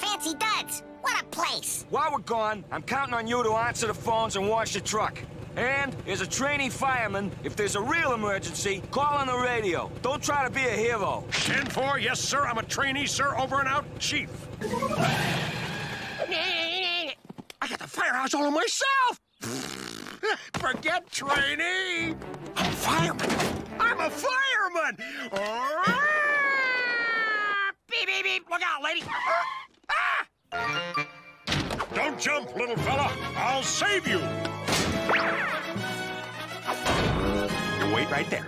Fancy duds. What a place. While we're gone, I'm counting on you to answer the phones and wash the truck. And, as a trainee fireman, if there's a real emergency, call on the radio. Don't try to be a hero. 10-4, yes, sir. I'm a trainee, sir. Over and out, chief. I got the firehouse all to myself. Forget trainee. I'm a fireman. I'm a fireman. Beep, beep, beep. Look out, lady. Don't jump, little fella. I'll save you. You wait right there.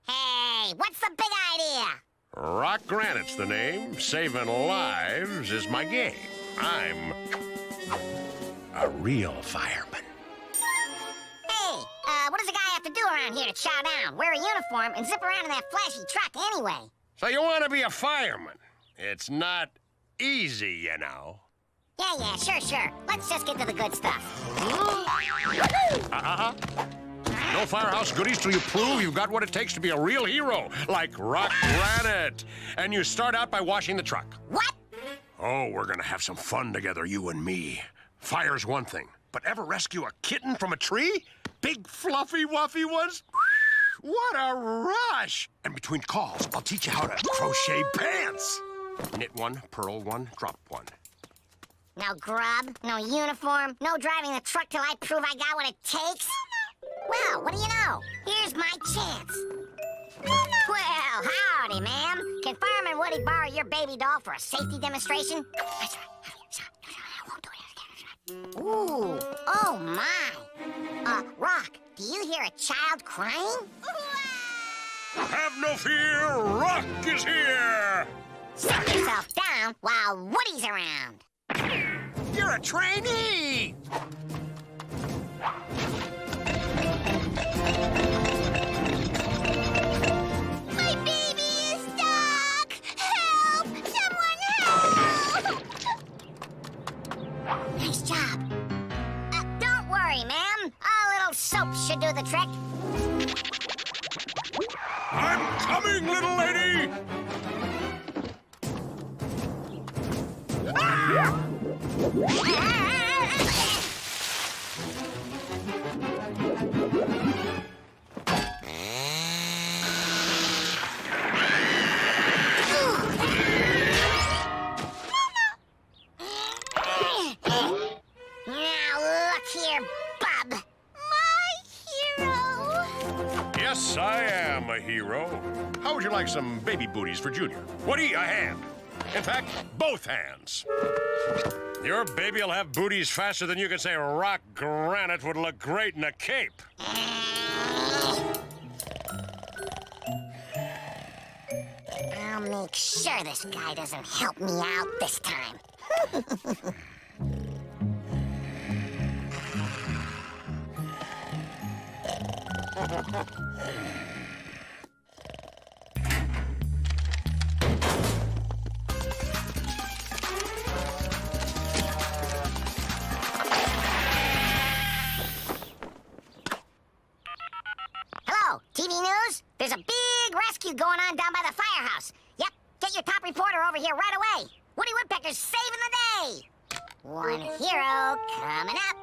Hey, what's the big idea? Rock Granite's the name. Saving lives is my game. I'm a real fireman. Hey, what does a guy have to do around here to chow down, wear a uniform, and zip around in that flashy truck anyway? So you want to be a fireman? It's not easy, you know. Yeah, sure. Let's just get to the good stuff. No firehouse goodies till you prove you've got what it takes to be a real hero, like Rock Granite. And you start out by washing the truck. What? Oh, we're gonna have some fun together, you and me. Fire's one thing, but ever rescue a kitten from a tree? Big fluffy wuffy ones? What a rush! And between calls, I'll teach you how to crochet pants. Knit one, purl one, drop one. No grub, no uniform, no driving the truck till I prove I got what it takes? Well, what do you know? Here's my chance. Well, howdy, ma'am. Can Fireman Woody borrow your baby doll for a safety demonstration? That's right. I won't do it. Ooh, oh my. Rock, do you hear a child crying? Have no fear, Rock is here! Sit yourself down while Woody's around. You're a trainee! My baby is stuck! Help! Someone help! Nice job. Don't worry, ma'am. A little soap should do the trick. I'm coming, little lady! Now look here, bub. My hero. Yes, I am a hero. How would you like some baby booties for Junior? Woody, a hand. In fact, both hands. Your baby'll have booties faster than you can say Rock Granite would look great in a cape. I'll make sure this guy doesn't help me out this time. Hello, TV News? There's a big rescue going on down by the firehouse. Yep, get your top reporter over here right away. Woody Woodpecker's saving the day. One hero coming up.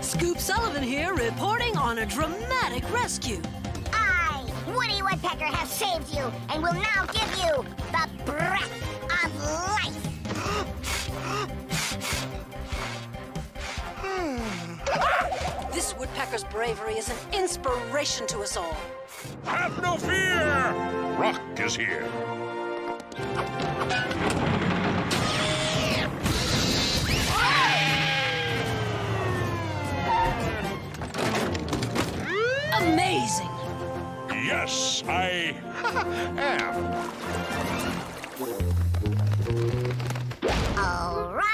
Scoop Sullivan here, reporting on a dramatic rescue. I, Woody Woodpecker, have saved you and will now give you the breath of life. This woodpecker's bravery is an inspiration to us all. Have no fear! Rock is here. Amazing! Yes, I am. Oh, Rock!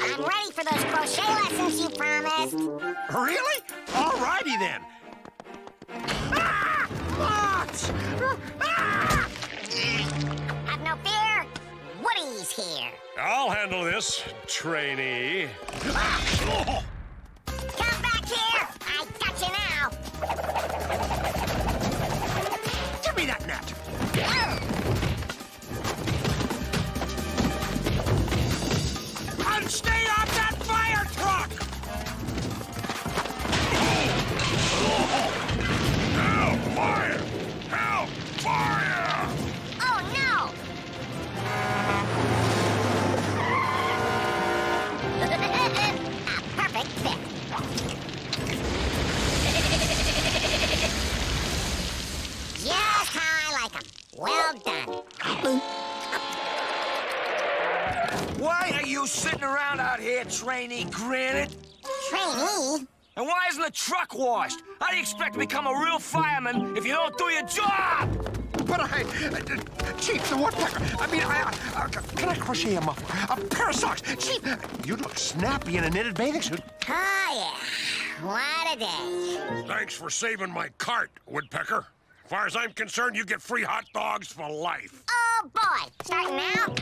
I'm ready for those crochet lessons you promised. Really? All righty then. Ah! nuts! Have no fear. Woody's here. I'll handle this, trainee. Come back here. I got you now. Give me that net! And stay off that fire truck! Help! Fire! Help! Fire! Oh, no. A perfect fit. Just how I like 'em. Well done. Why are you sitting around out here, trainee Granite? Trainee? And why isn't the truck washed? How do you expect to become a real fireman if you don't do your job? But Chief, the Woodpecker, can I crochet a muffler? A pair of socks? Chief, you look snappy in a knitted bathing suit. Oh, yeah. What a day. Thanks for saving my cart, Woodpecker. As far as I'm concerned, you get free hot dogs for life. Oh, boy. Starting now.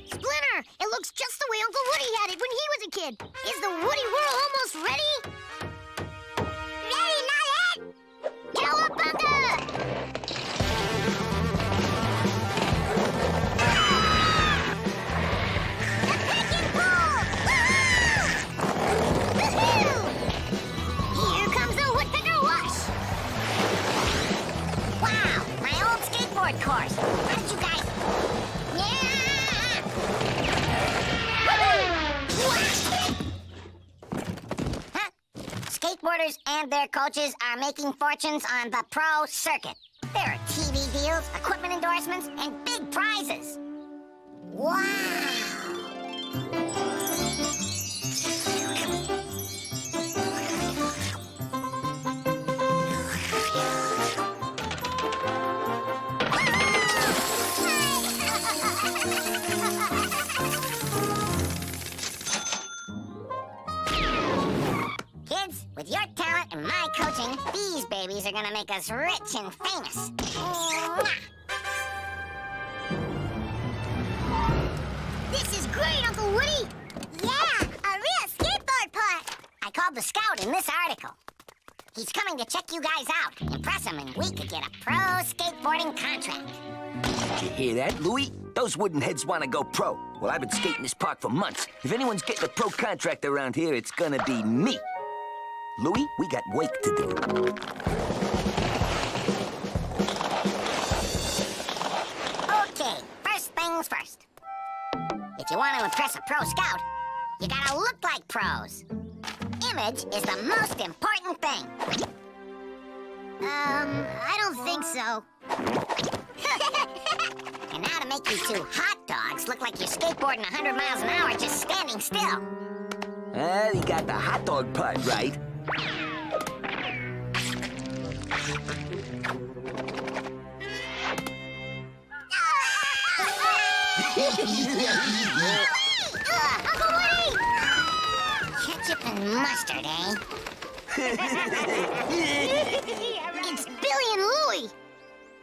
Splinter, it looks just the way Uncle Woody had it when he was a kid. Is the Woody Whirl almost ready? Ready, not it. Cowabunga! The pick and pull. Woohoo! Here comes the Woodpecker Wash. Wow, my old skateboard course. How did you guys... Yeah! Huh? Skateboarders and their coaches are making fortunes on the pro circuit. There are TV deals, equipment endorsements, and big prizes. Wow! Kids, with your talent and my coaching, these babies are gonna make us rich and famous. Mwah! This is great, Uncle Woody. Yeah, a real skateboard part. I called the scout in this article. He's coming to check you guys out, impress him, and we could get a pro skateboarding contract. Did you hear that, Louie? Those wooden heads want to go pro. Well, I've been skating this park for months. If anyone's getting a pro contract around here, it's gonna be me. Louie, we got work to do. Okay, first things first. If you want to impress a pro scout, you gotta look like pros. Image is the most important thing. I don't think so. And now to make you two hot dogs look like you're skateboarding 100 miles an hour just standing still. He got the hot dog part right. Uncle Woody! Ketchup and mustard, eh? It's Billy and Louie.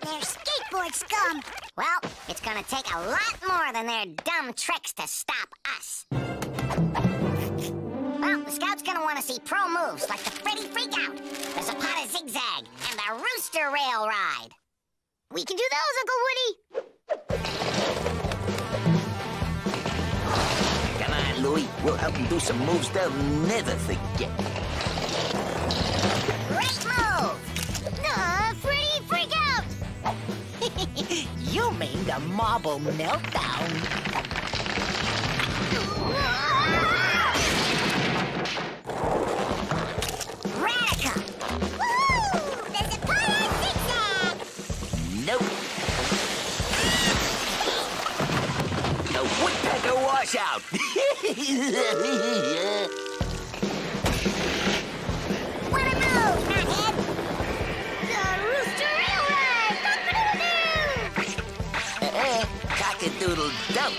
They're skateboard scum. Well, it's gonna take a lot more than their dumb tricks to stop us. Well, the scout's gonna want to see pro moves like the Freddy Freakout. There's a pot of zigzag and the rooster rail ride. We can do those, Uncle Woody. Come on, Louie. We'll help them do some moves they'll never forget. Great move! Freddy Freakout! You mean the marble meltdown? Radical! Woo! There's a pot of zigzag! Nope. The Woodpecker washout. What a move, Mathead! The Rooster Rail Ride! knocked out.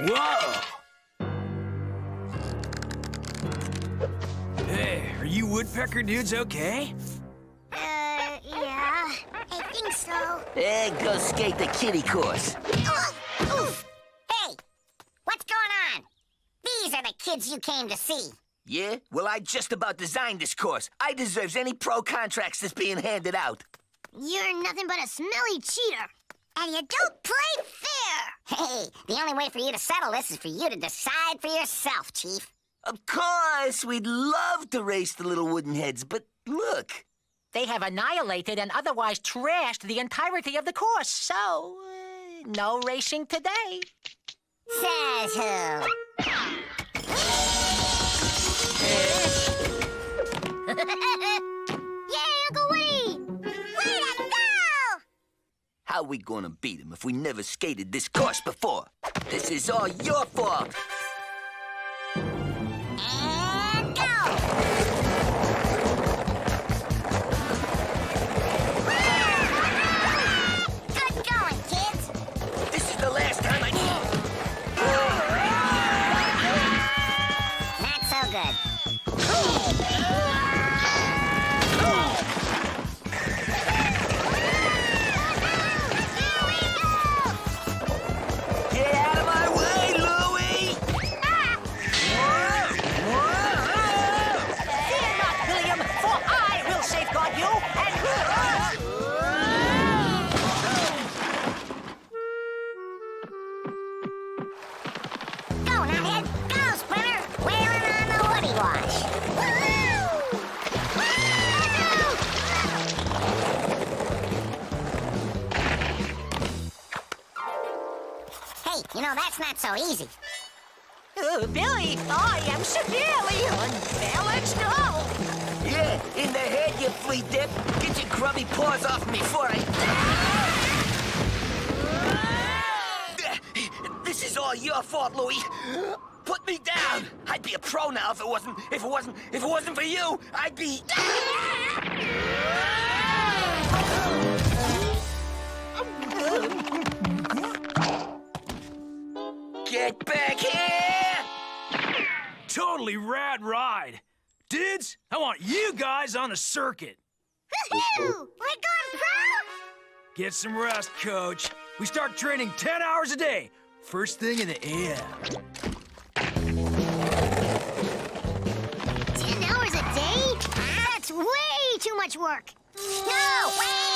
Whoa! Hey, are you Woodpecker dudes okay? Yeah, I think so. Go skate the kiddie course. Oof. Hey, what's going on? These are the kids you came to see. Yeah? Well, I just about designed this course. I deserves any pro contracts that's being handed out. You're nothing but a smelly cheater. And you don't play fair. Hey, the only way for you to settle this is for you to decide for yourself, Chief. Of course, we'd love to race the little wooden heads, but look. They have annihilated and otherwise trashed the entirety of the course, so no racing today. Says who? Yay, Uncle Woody! Way to go! How we gonna beat him if we never skated this course before? This is all your fault. And go! Good going, kids. This is the last time I... Not so good. Get out of my way, Louie! Fear not, William, for I will safeguard you and... Go, Nuthead. Go, Sprinter. Whaling on the Woody Wash. Hey, you know, that's not so easy. Billy, I am severely unbalanced now. Yeah, in the head, you flea dip. Get your grubby paws off me before I... This is all your fault, Louie. Put me down. I'd be a pro now if it wasn't for you. I'd be... Get back here! Totally rad ride. Dudes, I want you guys on the circuit. Woohoo! We're going pro! Get some rest, Coach. We start training 10 hours a day. First thing in the AM. 10 hours a day? That's way too much work. No, wait!